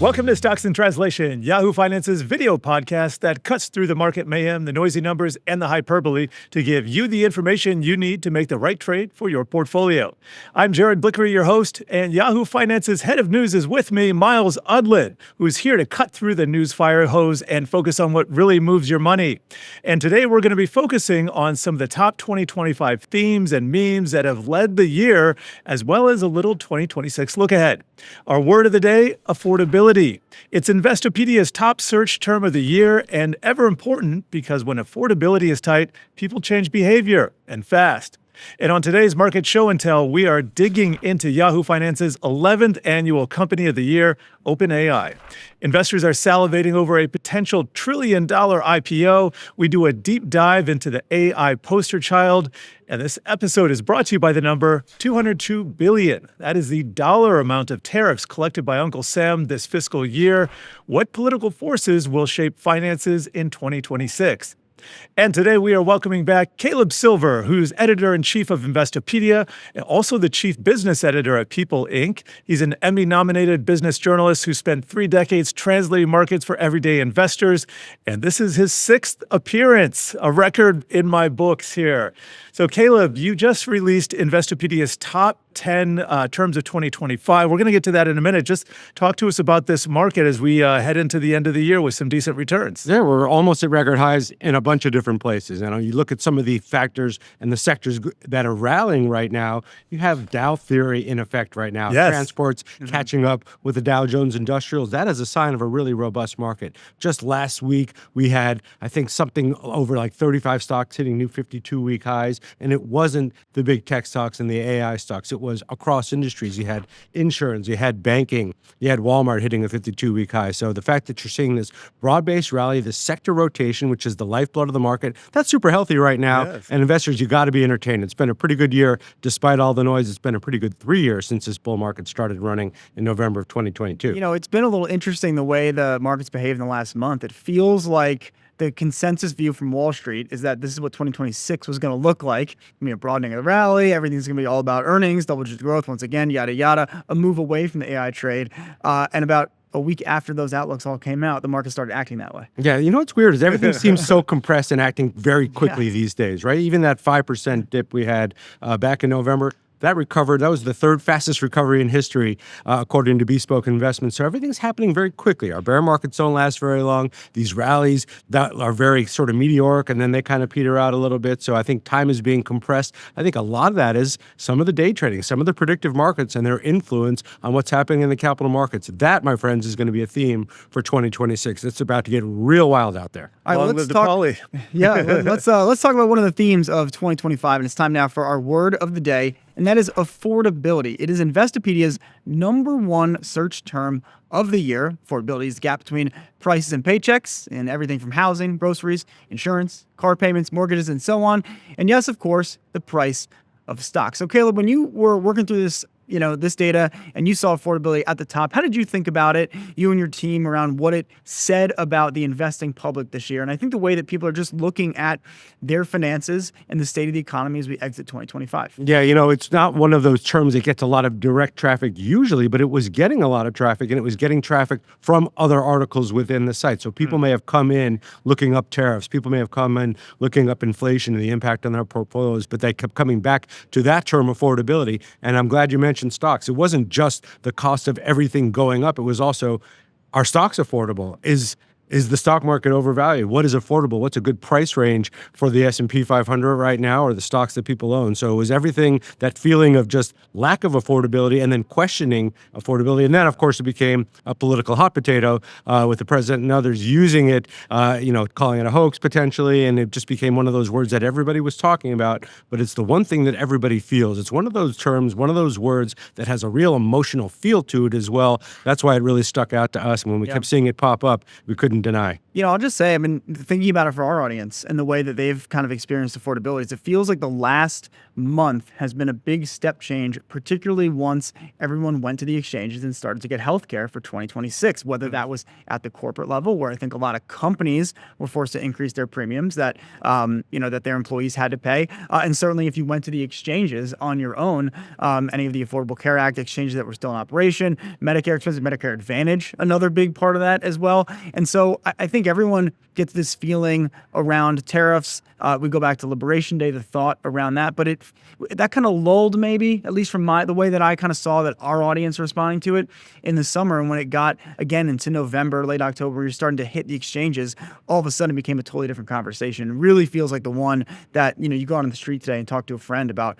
Welcome to Stocks in Translation, Yahoo Finance's video podcast that cuts through the market mayhem, the noisy numbers, and the hyperbole to give you the information you need to make the right trade for your portfolio. I'm Blikre, your host, and Yahoo Finance's head of news is with me, Myles Udland, who's here to cut through the news fire hose and focus on what really moves your money. And today we're going to be focusing on some of the top 2025 themes and memes that have led the year, as well as a little 2026 look ahead. Our word of the day, affordability. It's Investopedia's top search term of the year and ever important because when affordability is tight, people change behavior and fast. And on today's Market Show and Tell, we are digging into Yahoo Finance's 11th annual Company of the Year, OpenAI. Investors are salivating over a potential $1 trillion IPO. We do a deep dive into the AI poster child. And this episode is brought to you by the number $202 billion. That is the dollar amount of tariffs collected by Uncle Sam this fiscal year. What political forces will shape finances in 2026? And today we are welcoming back Caleb Silver, who's editor-in-chief of Investopedia and also the chief business editor at People Inc. He's an Emmy-nominated business journalist who spent 3 decades translating markets for everyday investors. And this is his 6th appearance, a record in my books here. So Caleb, you just released Investopedia's top 10 terms of 2025. We're going to get to that in a minute. Just talk to us about this market as we head into the end of the year with some decent returns. Yeah, we're almost at record highs in a bunch of different places. And you look at some of the factors and the sectors that are rallying right now. You have Dow theory in effect right now. Yes. Transports catching up with the Dow Jones Industrials. That is a sign of a really robust market. Just last week, we had, I think, something over like 35 stocks hitting new 52-week highs. And it wasn't the big tech stocks and the AI stocks. It was across industries. You had insurance, you had banking, you had Walmart hitting a 52-week high. So the fact that you're seeing this broad-based rally, the sector rotation, which is the lifeblood of the market, that's super healthy right now. Yes. And investors, you got to be entertained. It's been a pretty good year. Despite all the noise, it's been a pretty good 3 years since this bull market started running in November of 2022. You know, it's been a little interesting the way the market's behaved in the last month. It feels like the consensus view from Wall Street is that this is what 2026 was going to look like. I mean, a broadening of the rally, everything's going to be all about earnings, double-digit growth once again, yada, yada, a move away from the AI trade. And about a week after those outlooks all came out, the market started acting that way. Yeah, you know what's weird is everything seems so compressed and acting very quickly these days, right? Even that 5% dip we had back in November, that recovered. That was the 3rd fastest recovery in history, according to Bespoke Investments. So everything's happening very quickly. Our bear markets don't last very long. These rallies that are very sort of meteoric, and then they kind of peter out a little bit. So I think time is being compressed. I think a lot of that is some of the day trading, some of the predictive markets and their influence on what's happening in the capital markets. That, my friends, is going to be a theme for 2026. It's about to get real wild out there. All right, let's talk about one of the themes of 2025, and it's time now for our word of the day. And that is affordability. It is Investopedia's #1 search term of the year. Affordability is the gap between prices and paychecks and everything from housing, groceries, insurance, car payments, mortgages, and so on. And yes, of course, the price of stock. So Caleb, when you were working through this data and you saw affordability at the top, how did you think about it, you and your team, around what it said about the investing public this year? And I think the way that people are just looking at their finances and the state of the economy as we exit 2025. Yeah, it's not one of those terms that gets a lot of direct traffic usually, but it was getting a lot of traffic, and it was getting traffic from other articles within the site. So people may have come in looking up tariffs. People may have come in looking up inflation and the impact on their portfolios, but they kept coming back to that term, affordability. And I'm glad you mentioned stocks. It wasn't just the cost of everything going up. It was also, are stocks affordable? Is the stock market overvalued? What is affordable? What's a good price range for the S&P 500 right now, or the stocks that people own? So it was everything, that feeling of just lack of affordability and then questioning affordability. And then, of course, it became a political hot potato with the president and others using it, calling it a hoax potentially. And it just became one of those words that everybody was talking about. But it's the one thing that everybody feels. It's one of those terms, one of those words that has a real emotional feel to it as well. That's why it really stuck out to us. And when we kept seeing it pop up, we couldn't can deny. I'll just say, thinking about it for our audience and the way that they've kind of experienced affordability, it feels like the last month has been a big step change, particularly once everyone went to the exchanges and started to get healthcare for 2026, whether that was at the corporate level, where I think a lot of companies were forced to increase their premiums that their employees had to pay. And certainly if you went to the exchanges on your own, any of the Affordable Care Act exchanges that were still in operation, Medicare expenses, Medicare Advantage, another big part of that as well. And so I think everyone gets this feeling around tariffs. We go back to Liberation Day, the thought around that, but that kind of lulled, maybe, at least from the way that I kind of saw that our audience responding to it in the summer. And when it got again into November, late October, you're starting to hit the exchanges, all of a sudden it became a totally different conversation. It really feels like the one that, you go out on the street today and talk to a friend about,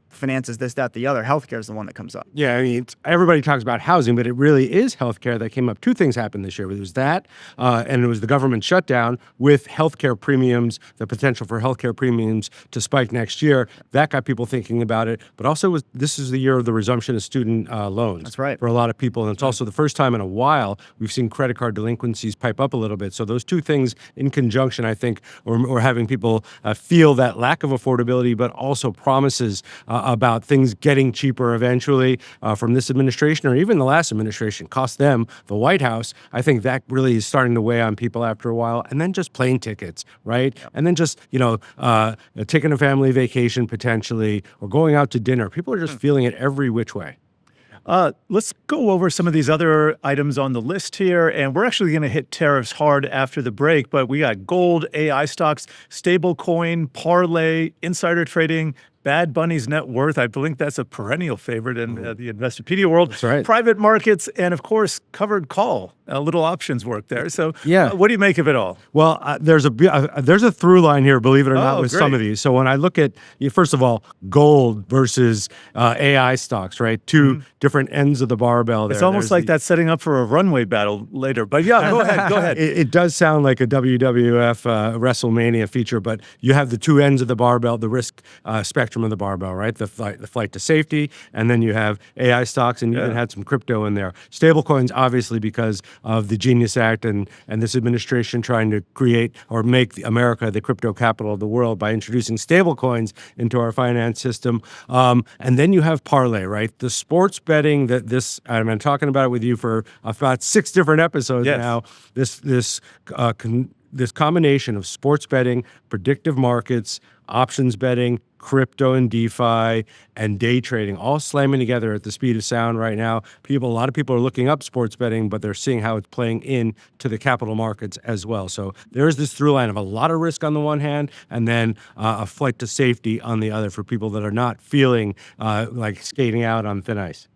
finances, this, that, the other. Healthcare is the one that comes up. Yeah, everybody talks about housing, but it really is healthcare that came up. Two things happened this year. It was that, and it was the government shutdown with healthcare premiums, the potential for healthcare premiums to spike next year. That got people thinking about it. But also, this is the year of the resumption of student loans. That's right. For a lot of people. And it's also the first time in a while we've seen credit card delinquencies pipe up a little bit. So those two things in conjunction, I think, or having people feel that lack of affordability, but also promises about things getting cheaper eventually from this administration or even the last administration, cost them, the White House. I think that really is starting to weigh on people after a while. And then just plane tickets, right? Yep. And then just, taking a family vacation potentially or going out to dinner. People are just feeling it every which way. Let's go over some of these other items on the list here, and we're actually going to hit tariffs hard after the break, but we got gold, AI stocks, stablecoin, parlay, insider trading, Bad Bunny's net worth. I believe that's a perennial favorite in the Investopedia world. That's right. Private markets, and of course, covered call. Little options work there. So yeah. What do you make of it all? Well, there's a through line here, believe it or not, with great. some of these. So when I look at, first of all, gold versus AI stocks, right? Two different ends of the barbell there. It's almost like that's setting up for a runway battle later. But yeah, go ahead. It does sound like a WWF WrestleMania feature, but you have the two ends of the barbell, the risk spectrum of the barbell, right? The flight to safety, and then you have AI stocks, and you even had some crypto in there. Stablecoins, obviously, because of the Genius Act and this administration trying to create or make America the crypto capital of the world by introducing stablecoins into our finance system. And then you have parlay, right? The sports betting that I've been talking about it with you for about 6 different episodes now. This combination of sports betting, predictive markets, options betting, crypto and DeFi, and day trading, all slamming together at the speed of sound right now. A lot of people are looking up sports betting, but they're seeing how it's playing into the capital markets as well. So there's this through line of a lot of risk on the one hand, and then a flight to safety on the other for people that are not feeling like skating out on thin ice.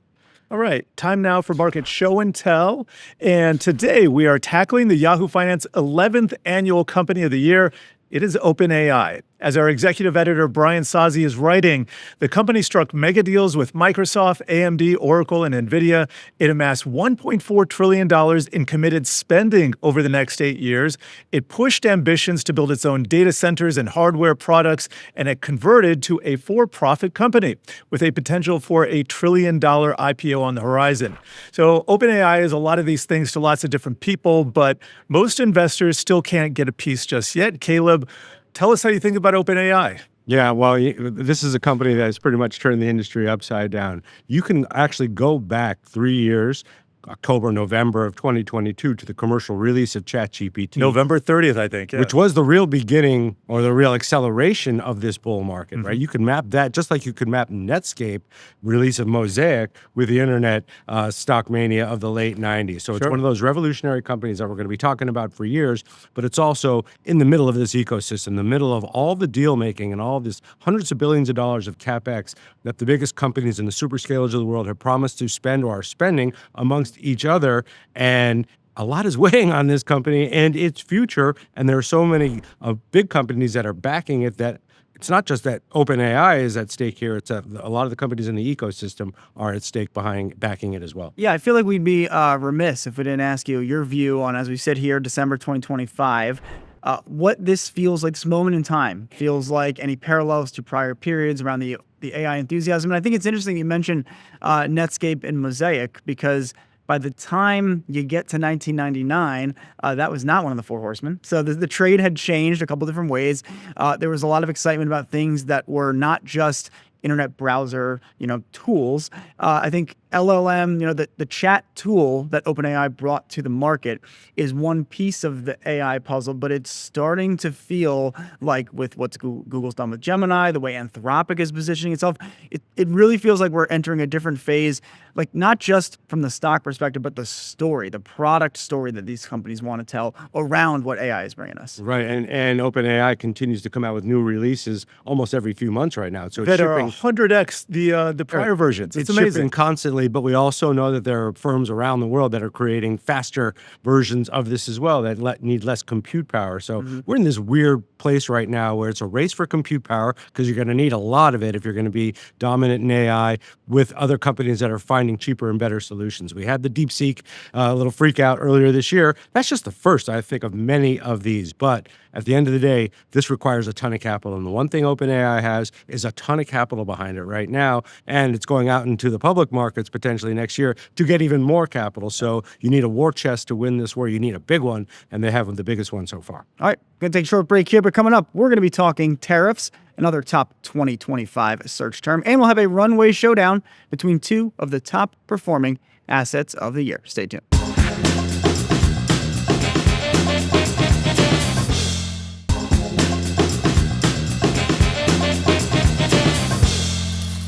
All right, time now for Market Show and Tell. And today we are tackling the Yahoo Finance 11th Annual Company of the Year. It is OpenAI. As our executive editor, Brian Sazi, is writing, the company struck mega deals with Microsoft, AMD, Oracle, and NVIDIA. It amassed $1.4 trillion in committed spending over the next 8 years. It pushed ambitions to build its own data centers and hardware products, and it converted to a for-profit company with a potential for a $1 trillion IPO on the horizon. So OpenAI is a lot of these things to lots of different people, but most investors still can't get a piece just yet. Caleb, tell us how you think about OpenAI. Yeah, well, this is a company that has pretty much turned the industry upside down. You can actually go back 3 years, October, November of 2022, to the commercial release of ChatGPT. November 30th, I think. Yeah. Which was the real beginning or the real acceleration of this bull market, right? You could map that just like you could map Netscape, release of Mosaic, with the internet stock mania of the late 90s. So it's one of those revolutionary companies that we're going to be talking about for years, but it's also in the middle of this ecosystem, the middle of all the deal making and all this hundreds of billions of dollars of CapEx that the biggest companies and the superscalers of the world have promised to spend or are spending amongst each other. And a lot is weighing on this company and its future. And there are so many big companies that are backing it that it's not just that OpenAI is at stake here. It's a lot of the companies in the ecosystem are at stake backing it as well. Yeah, I feel like we'd be remiss if we didn't ask you your view on, as we sit here, December 2025, what this feels like, this moment in time feels like, any parallels to prior periods around the AI enthusiasm. And I think it's interesting you mentioned Netscape and Mosaic, because by the time you get to 1999, that was not one of the four horsemen. So the trade had changed a couple different ways. There was a lot of excitement about things that were not just internet browser, tools. I think LLM, the chat tool that OpenAI brought to the market is one piece of the AI puzzle, but it's starting to feel like with what's Google's done with Gemini, the way Anthropic is positioning itself, it really feels like we're entering a different phase, like not just from the stock perspective, but the story, the product story that these companies want to tell around what AI is bringing us. Right, and OpenAI continues to come out with new releases almost every few months right now. So it's That are shipping 100x the prior versions. It's shipping amazing. constantly, but we also know that there are firms around the world that are creating faster versions of this as well that need less compute power. So we're in this weird place right now where it's a race for compute power because you're going to need a lot of it if you're going to be dominant in AI with other companies that are finding cheaper and better solutions. We had the DeepSeek little freak out earlier this year. That's just the first, I think, of many of these. But at the end of the day, this requires a ton of capital. And the one thing OpenAI has is a ton of capital behind it right now. And it's going out into the public markets potentially next year to get even more capital. So you need a war chest to win this war. You need a big one. And they have the biggest one so far. All right, going to take a short break here, but coming up, we're going to be talking tariffs, another top 2025 search term, and we'll have a runway showdown between two of the top performing assets of the year. Stay tuned.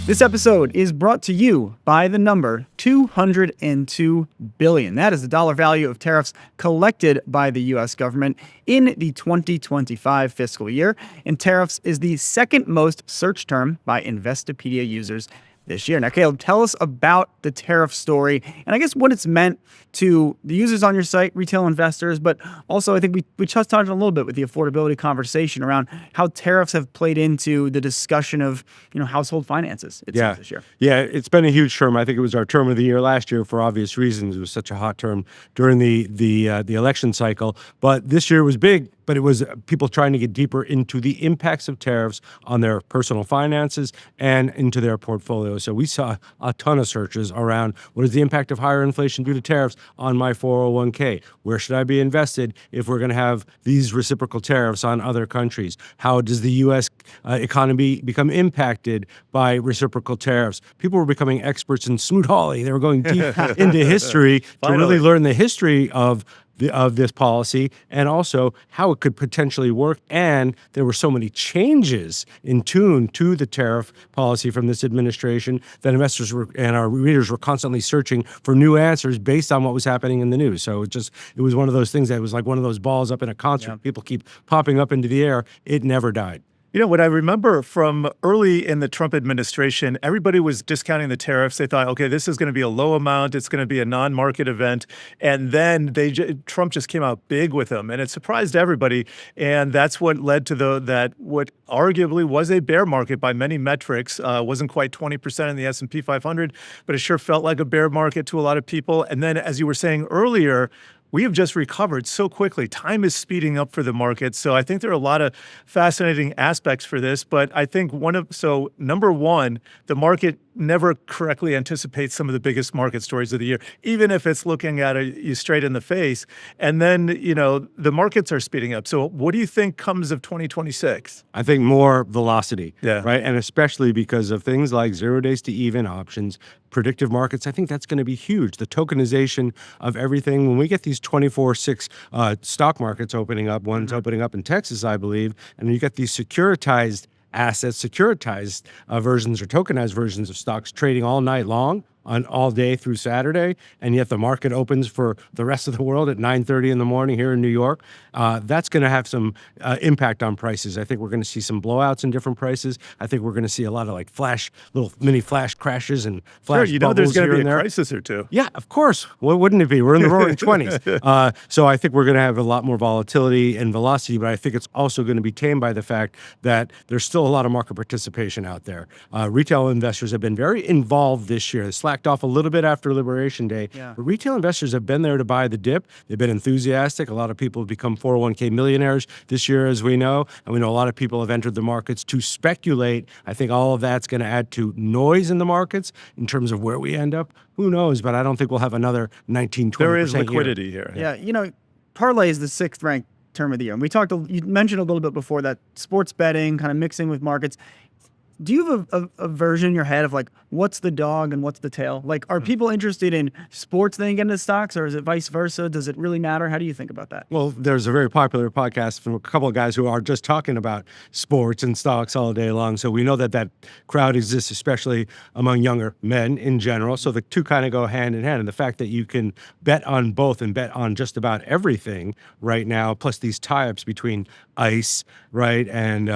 This episode is brought to you by the number $202 billion. That is the dollar value of tariffs collected by the U.S. government in the 2025 fiscal year. And tariffs is the second most searched term by Investopedia users this year. Now, Caleb, tell us about the tariff story and I guess what it's meant to the users on your site, retail investors, but also I think we touched on it a little bit with the affordability conversation around how tariffs have played into the discussion of, household finances, it seems this year. Yeah, it's been a huge term. I think it was our term of the year last year for obvious reasons. It was such a hot term during the election cycle, but this year was big. But it was people trying to get deeper into the impacts of tariffs on their personal finances and into their portfolio. So we saw a ton of searches around what is the impact of higher inflation due to tariffs on my 401k? Where should I be invested if we're going to have these reciprocal tariffs on other countries? How does the U.S. Economy become impacted by reciprocal tariffs? People were becoming experts in Smoot-Hawley. They were going deep into history to really learn the history of this policy and also how it could potentially work. And there were so many changes in tune to the tariff policy from this administration that investors and our readers were constantly searching for new answers based on what was happening in the news. So it was one of those things that was like one of those balls up in a concert. Yeah. People keep popping up into the air. It never died. What I remember from early in the Trump administration, everybody was discounting the tariffs. They thought, okay, this is going to be a low amount. It's going to be a non-market event. And then Trump just came out big with them, and it surprised everybody. And that's what led to what arguably was a bear market by many metrics. Wasn't quite 20% in the S&P 500, but it sure felt like a bear market to a lot of people. And then, as you were saying earlier, we have just recovered so quickly. Time is speeding up for the market. So I think there are a lot of fascinating aspects for this. But I think number one, the market never correctly anticipates some of the biggest market stories of the year, even if it's looking at you straight in the face. And then, the markets are speeding up. So what do you think comes of 2026? I think more velocity, yeah, right? And especially because of things like 0 days to even options, predictive markets, I think that's going to be huge. The tokenization of everything. When we get these 24/6 stock markets opening up, one's opening up in Texas, I believe, and you get these securitized assets, securitized versions or tokenized versions of stocks trading all night long, on all day through Saturday, and yet the market opens for the rest of the world at 9:30 in the morning here in New York. That's going to have some impact on prices. I think we're going to see some blowouts in different prices. I think we're going to see a lot of little mini flash crashes and flash bubbles there's going to be a there. crisis or two. Yeah, of course. What wouldn't it be? We're in the roaring 20s. So I think we're going to have a lot more volatility and velocity, but I think it's also going to be tamed by the fact that there's still a lot of market participation out there. Retail investors have been very involved this year. The Slack backed off a little bit after Liberation Day. Yeah. But retail investors have been there to buy the dip. They've been enthusiastic. A lot of people have become 401k millionaires this year, as we know. And we know a lot of people have entered the markets to speculate. I think all of that's going to add to noise in the markets in terms of where we end up. Who knows? But I don't think we'll have another 19, 20% There is year. liquidity here. Yeah, parlay is the 6th ranked term of the year. And you mentioned a little bit before that sports betting, kind of mixing with markets. Do you have a version in your head of like what's the dog and what's the tail? Like, are people interested in sports then get into stocks, or is it vice versa? Does it really matter? How do you think about that? Well, there's a very popular podcast from a couple of guys who are just talking about sports and stocks all day long. So we know that crowd exists, especially among younger men in general. So the two kind of go hand in hand. And the fact that you can bet on both and bet on just about everything right now, plus these tie-ups between ICE, right, and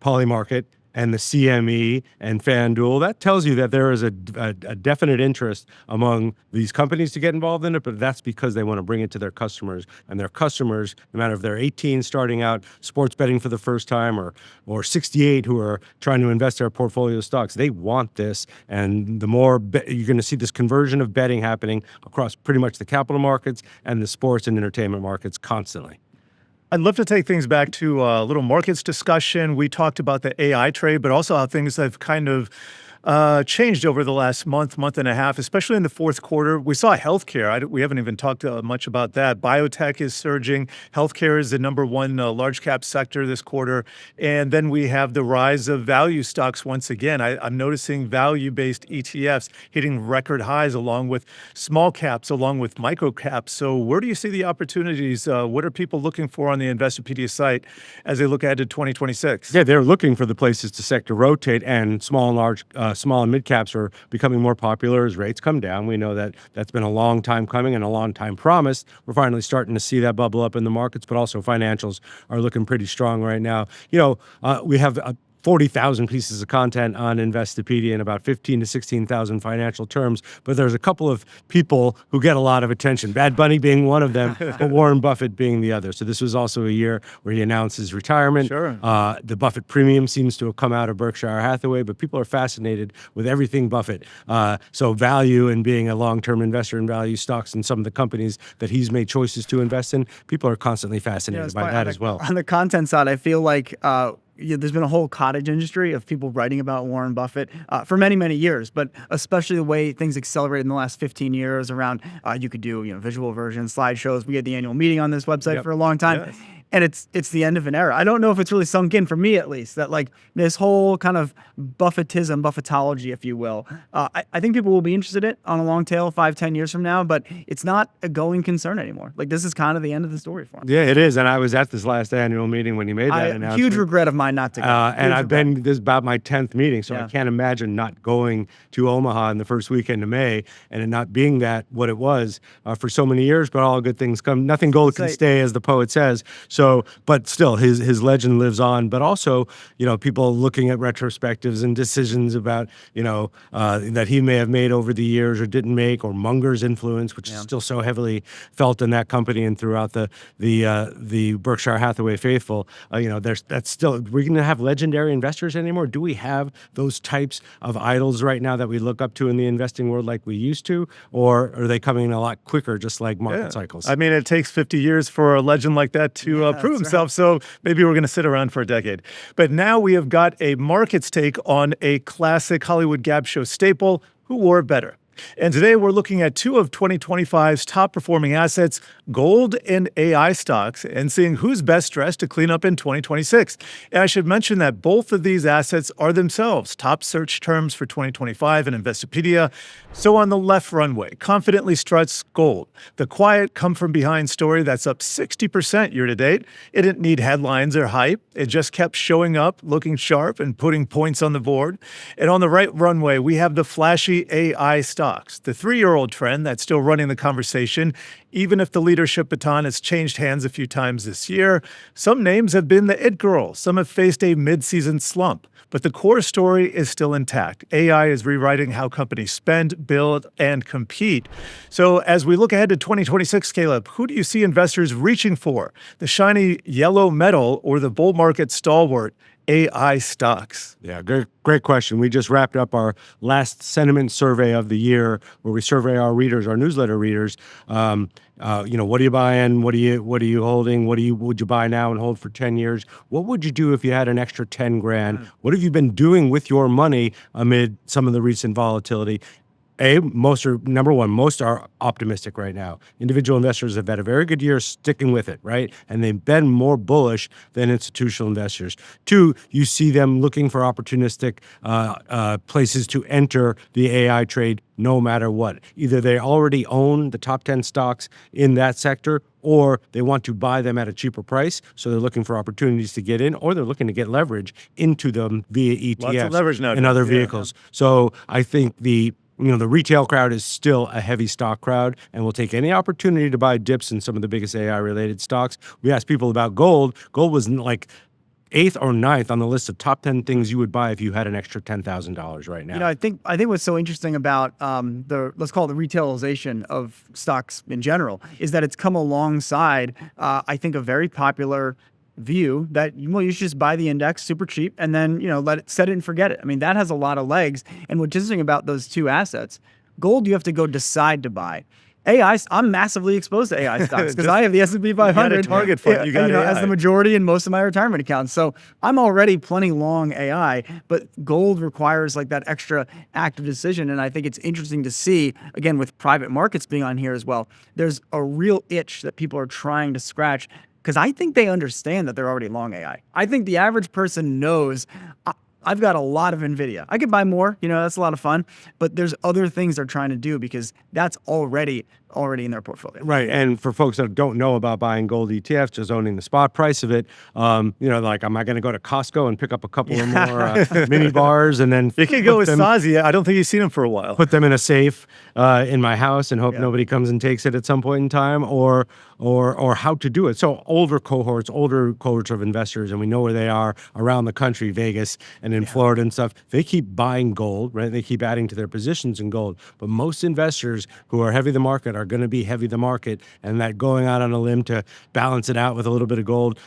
Polymarket, and the CME and FanDuel, that tells you that there is a definite interest among these companies to get involved in it, but that's because they want to bring it to their customers. And their customers, no matter if they're 18 starting out sports betting for the first time or 68 who are trying to invest their portfolio stocks, they want this. And the more you're going to see this conversion of betting happening across pretty much the capital markets and the sports and entertainment markets constantly. I'd love to take things back to a little markets discussion. We talked about the AI trade, but also how things have kind of changed over the last month and a half, especially in the fourth quarter. We saw healthcare. We haven't even talked much about that. Biotech is surging. Healthcare is the number one large cap sector this quarter. And then we have the rise of value stocks once again. I'm noticing value-based ETFs hitting record highs along with small caps, along with micro caps. So where do you see the opportunities? What are people looking for on the Investopedia site as they look ahead to 2026? Yeah, they're looking for the places to sector rotate, and small and mid caps are becoming more popular as rates come down. We know that that's been a long time coming and a long time promised. We're finally starting to see that bubble up in the markets, but also financials are looking pretty strong right now. We have 40,000 pieces of content on Investopedia and about 15 to 16,000 financial terms, but there's a couple of people who get a lot of attention, Bad Bunny being one of them, but Warren Buffett being the other. So this was also a year where he announced his retirement. Sure. The Buffett premium seems to have come out of Berkshire Hathaway, but people are fascinated with everything Buffett. So value and being a long-term investor in value stocks and some of the companies that he's made choices to invest in, people are constantly fascinated by that as well. On the content side, I feel like there's been a whole cottage industry of people writing about Warren Buffett for many, many years, but especially the way things accelerated in the last 15 years around you could do visual versions, slideshows. We had the annual meeting on this website for a long time. Yes. And it's the end of an era. I don't know if it's really sunk in, for me at least, that like this whole kind of Buffettism, Buffettology, if you will. I think people will be interested in it on a long tail 5-10 years from now, but it's not a going concern anymore. Like, this is kind of the end of the story for him. Yeah, it is. And I was at this last annual meeting when he made that announcement. Huge regret of mine not to go. And I've been, this is about my 10th meeting, so Yeah. I can't imagine not going to Omaha in the first weekend of May and it not being that what it was for so many years, but all good things come. Nothing gold can stay, as the poet says. So, but still, his legend lives on. But also, people looking at retrospectives and decisions about, that he may have made over the years or didn't make, or Munger's influence, which is still so heavily felt in that company and throughout the Berkshire Hathaway faithful. That's still, we're going to have legendary investors anymore? Do we have those types of idols right now that we look up to in the investing world like we used to, or are they coming in a lot quicker, just like market cycles? I mean, it takes 50 years for a legend like that to prove himself. So maybe we're going to sit around for a decade. But now we have got a markets take on a classic Hollywood Gab Show staple, Who Wore It Better? And today we're looking at two of 2025's top performing assets, gold and AI stocks, and seeing who's best dressed to clean up in 2026. And I should mention that both of these assets are themselves top search terms for 2025 in Investopedia. So on the left runway, confidently struts gold, the quiet come from behind story that's up 60% year to date. It didn't need headlines or hype. It just kept showing up, looking sharp and putting points on the board. And on the right runway, we have the flashy AI stocks, the 3-year-old trend that's still running the conversation, even if the leadership baton has changed hands a few times this year. Some names have been the it girl. Some have faced a mid-season slump. But the core story is still intact. AI is rewriting how companies spend, build, and compete. So as we look ahead to 2026, Caleb, who do you see investors reaching for? The shiny yellow metal or the bull market stalwart? AI stocks? Yeah, great question. We just wrapped up our last sentiment survey of the year, where we survey our readers, our newsletter readers. What are you buying? What are you holding? Would you buy now and hold for 10 years? What would you do if you had an extra 10 grand? What have you been doing with your money amid some of the recent volatility? Most are optimistic right now. Individual investors have had a very good year sticking with it, right? And they've been more bullish than institutional investors. Two, you see them looking for opportunistic places to enter the AI trade no matter what. Either they already own the top 10 stocks in that sector, or they want to buy them at a cheaper price. So they're looking for opportunities to get in, or they're looking to get leverage into them via ETFs Lots of leverage now, and other vehicles. So I think the retail crowd is still a heavy stock crowd, and will take any opportunity to buy dips in some of the biggest AI-related stocks. We asked people about gold. Gold was like 8th or 9th on the list of top 10 things you would buy if you had an extra $10,000 right now. I think what's so interesting about let's call it the retailization of stocks in general is that it's come alongside, I think, a very popular view that you should just buy the index super cheap and then let it set it and forget it. I mean, that has a lot of legs. And what's interesting about those two assets, gold you have to go decide to buy. AI, I'm massively exposed to AI stocks because I have the S&P 500 You got a target fund. You got AI. as the majority in most of my retirement accounts. So I'm already plenty long AI, but gold requires like that extra active decision. And I think it's interesting to see, again, with private markets being on here as well, there's a real itch that people are trying to scratch, because I think they understand that they're already long AI. I think the average person knows, I've got a lot of NVIDIA. I could buy more, that's a lot of fun, but there's other things they're trying to do because that's already in their portfolio. Right. And for folks that don't know about buying gold ETFs, just owning the spot price of it, like, am I going to go to Costco and pick up a couple of more mini bars and then you could go with Sazi. I don't think you've seen him for a while. Put them in a safe in my house and hope nobody comes and takes it at some point in time, or how to do it. So older cohorts of investors, and we know where they are around the country, Vegas and in Florida and stuff, they keep buying gold, right? They keep adding to their positions in gold. But most investors who are heavy the market are going to be heavy the market, and that going out on a limb to balance it out with a little bit of gold,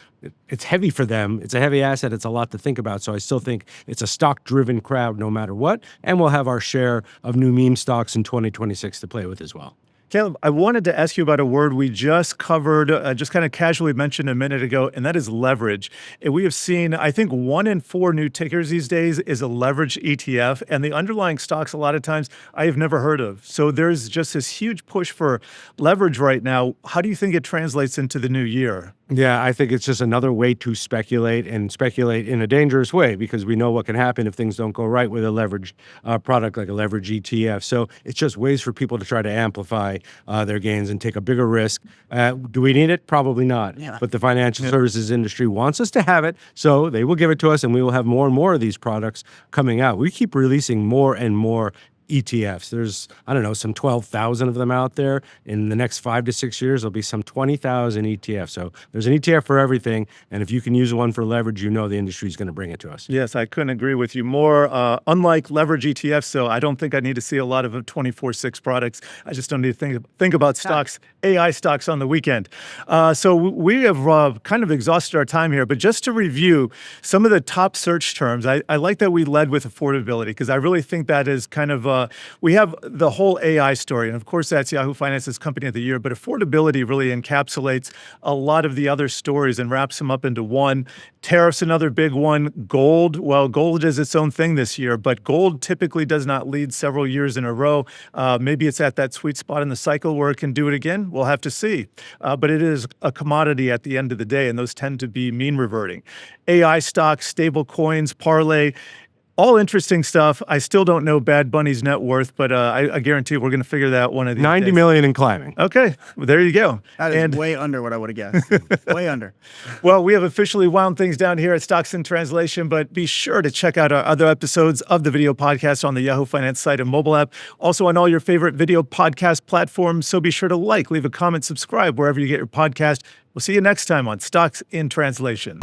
it's heavy for them. It's a heavy asset. It's a lot to think about. So I still think it's a stock-driven crowd no matter what, and we'll have our share of new meme stocks in 2026 to play with as well. Caleb, I wanted to ask you about a word we just covered, just kind of casually mentioned a minute ago, and that is leverage. And we have seen, I think, 1 in 4 new tickers these days is a leverage ETF, and the underlying stocks a lot of times I have never heard of. So there's just this huge push for leverage right now. How do you think it translates into the new year? Yeah, I think it's just another way to speculate, and speculate in a dangerous way, because we know what can happen if things don't go right with a leveraged product like a leverage ETF. So it's just ways for people to try to amplify their gains and take a bigger risk. Do we need it? Probably not. Yeah. But the financial services industry wants us to have it, so they will give it to us, and we will have more and more of these products coming out. We keep releasing more and more ETFs. There's, some 12,000 of them out there. In the next 5 to 6 years, there'll be some 20,000 ETFs. So there's an ETF for everything. And if you can use one for leverage, the industry is going to bring it to us. Yes, I couldn't agree with you more. Unlike leverage ETFs, so I don't think I need to see a lot of 24/6 products. I just don't need to think about stocks, AI stocks on the weekend. So we have kind of exhausted our time here, but just to review some of the top search terms, I like that we led with affordability, because I really think that is kind of we have the whole AI story, and of course that's Yahoo Finance's Company of the Year, but affordability really encapsulates a lot of the other stories and wraps them up into one. Tariffs, another big one. Gold, well, gold is its own thing this year, but gold typically does not lead several years in a row. Maybe it's at that sweet spot in the cycle where it can do it again. We'll have to see. But it is a commodity at the end of the day, and those tend to be mean reverting. AI stocks, stable coins, parlay, all interesting stuff. I still don't know Bad Bunny's net worth, but I guarantee we're going to figure that out one of these 90 days. million and climbing. Okay, well, there you go. That is way under what I would have guessed. Way under. Well, we have officially wound things down here at Stocks in Translation, but be sure to check out our other episodes of the video podcast on the Yahoo Finance site and mobile app, also on all your favorite video podcast platforms. So be sure to leave a comment, subscribe wherever you get your podcast. We'll see you next time on Stocks in Translation.